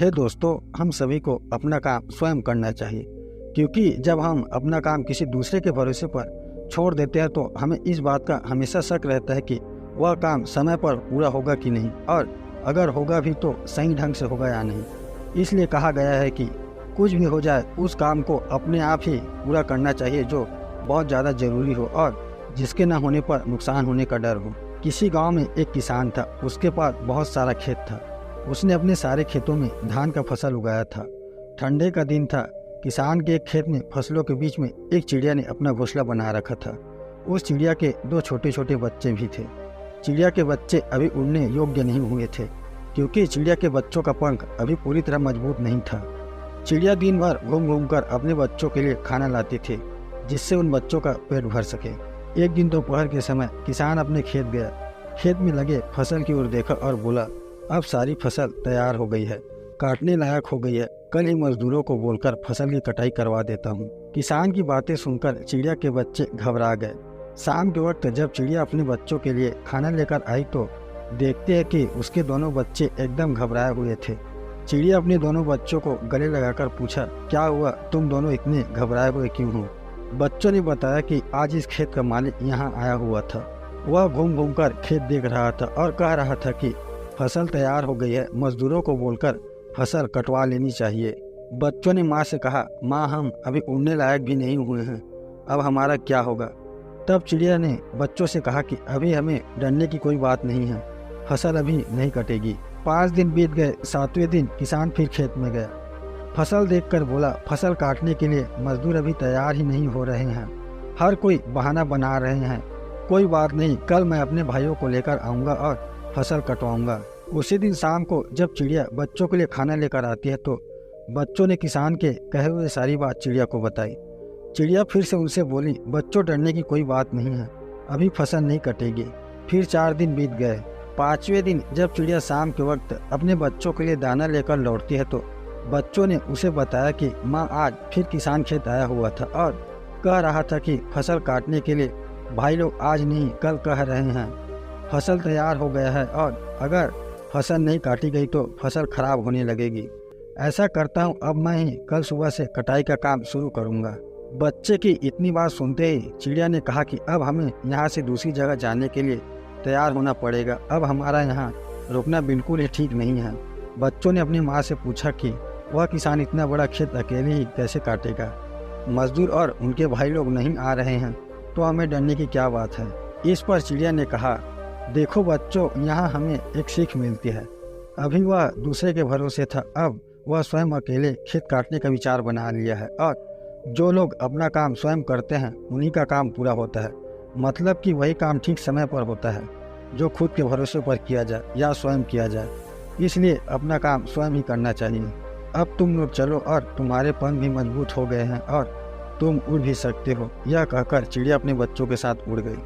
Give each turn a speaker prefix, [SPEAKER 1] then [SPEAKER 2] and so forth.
[SPEAKER 1] हे दोस्तों, हम सभी को अपना काम स्वयं करना चाहिए, क्योंकि जब हम अपना काम किसी दूसरे के भरोसे पर छोड़ देते हैं तो हमें इस बात का हमेशा शक रहता है कि वह काम समय पर पूरा होगा कि नहीं, और अगर होगा भी तो सही ढंग से होगा या नहीं। इसलिए कहा गया है कि कुछ भी हो जाए उस काम को अपने आप ही पूरा करना चाहिए जो बहुत ज़्यादा ज़रूरी हो और जिसके न होने पर नुकसान होने का डर हो। किसी गांव में एक किसान था। उसके पास बहुत सारा खेत था। उसने अपने सारे खेतों में धान का फसल उगाया था। ठंडे का दिन था। किसान के एक खेत में फसलों के बीच में एक चिड़िया ने अपना घोंसला बना रखा था। उस चिड़िया के दो छोटे छोटे बच्चे भी थे। चिड़िया के बच्चे अभी उड़ने योग्य नहीं हुए थे, क्योंकि चिड़िया के बच्चों का पंख अभी पूरी तरह मजबूत नहीं था। चिड़िया दिन भर घूम घूम कर अपने बच्चों के लिए खाना लाती थी, जिससे उन बच्चों का पेट भर सके। एक दिन दोपहर के समय किसान अपने खेत गया। खेत में लगे फसल की ओर देखा और बोला, अब सारी फसल तैयार हो गई है, काटने लायक हो गई है। कल ही मजदूरों को बोलकर फसल की कटाई करवा देता हूँ। किसान की बातें सुनकर चिड़िया के बच्चे घबरा गए। शाम के वक्त जब चिड़िया अपने बच्चों के लिए खाना लेकर आई तो देखते हैं कि उसके दोनों बच्चे एकदम घबराए हुए थे। चिड़िया अपने दोनों बच्चों को गले लगाकर पूछा, क्या हुआ, तुम दोनों इतने घबराए हुए क्यों हो? बच्चों ने बताया कि आज इस खेत का मालिक यहाँ आया हुआ था। वह घूम घूम कर खेत देख रहा था और कह रहा था कि फसल तैयार हो गई है, मजदूरों को बोलकर फसल कटवा लेनी चाहिए। बच्चों ने माँ से कहा, माँ, हम अभी उड़ने लायक भी नहीं हुए हैं, अब हमारा क्या होगा? तब चिड़िया ने बच्चों से कहा कि अभी हमें डरने की कोई बात नहीं है, फसल अभी नहीं कटेगी। 5 दिन बीत गए। 7वें दिन किसान फिर खेत में गया। फसल देखकर बोला, फसल काटने के लिए मजदूर अभी तैयार ही नहीं हो रहे हैं, हर कोई बहाना बना रहे हैं। कोई बात नहीं, कल मैं अपने भाइयों को लेकर आऊँगा और फसल कटवाऊँगा। उसी दिन शाम को जब चिड़िया बच्चों के लिए खाना लेकर आती है तो बच्चों ने किसान के कहे हुए सारी बात चिड़िया को बताई। चिड़िया फिर से उनसे बोली, बच्चों, डरने की कोई बात नहीं है, अभी फसल नहीं कटेगी। फिर 4 दिन बीत गए। 5वें दिन जब चिड़िया शाम के वक्त अपने बच्चों के लिए दाना लेकर लौटती है तो बच्चों ने उसे बताया कि माँ आज फिर किसान खेत आया हुआ था और कह रहा था कि फसल काटने के लिए भाई लोग आज नहीं कल कह रहे हैं। फसल तैयार हो गया है और अगर फसल नहीं काटी गई तो फसल खराब होने लगेगी। ऐसा करता हूँ, अब मैं ही कल सुबह से कटाई का काम शुरू करूँगा। बच्चे की इतनी बात सुनते ही चिड़िया ने कहा कि अब हमें यहाँ से दूसरी जगह जाने के लिए तैयार होना पड़ेगा। अब हमारा यहाँ रुकना बिल्कुल ही ठीक नहीं है। बच्चों ने अपनी माँ से पूछा कि वह किसान इतना बड़ा खेत अकेले ही कैसे काटेगा? मजदूर और उनके भाई लोग नहीं आ रहे हैं तो हमें डरने की क्या बात है? इस पर चिड़िया ने कहा, देखो बच्चों, यहाँ हमें एक सीख मिलती है। अभी वह दूसरे के भरोसे था, अब वह स्वयं अकेले खेत काटने का विचार बना लिया है और जो लोग अपना काम स्वयं करते हैं उन्हीं का काम पूरा होता है। मतलब कि वही काम ठीक समय पर होता है जो खुद के भरोसे पर किया जाए या स्वयं किया जाए। इसलिए अपना काम स्वयं ही करना चाहिए। अब तुम लोग चलो और तुम्हारे पंख भी मजबूत हो गए हैं और तुम उड़ भी सकते हो। यह कहकर चिड़िया अपने बच्चों के साथ उड़ गई।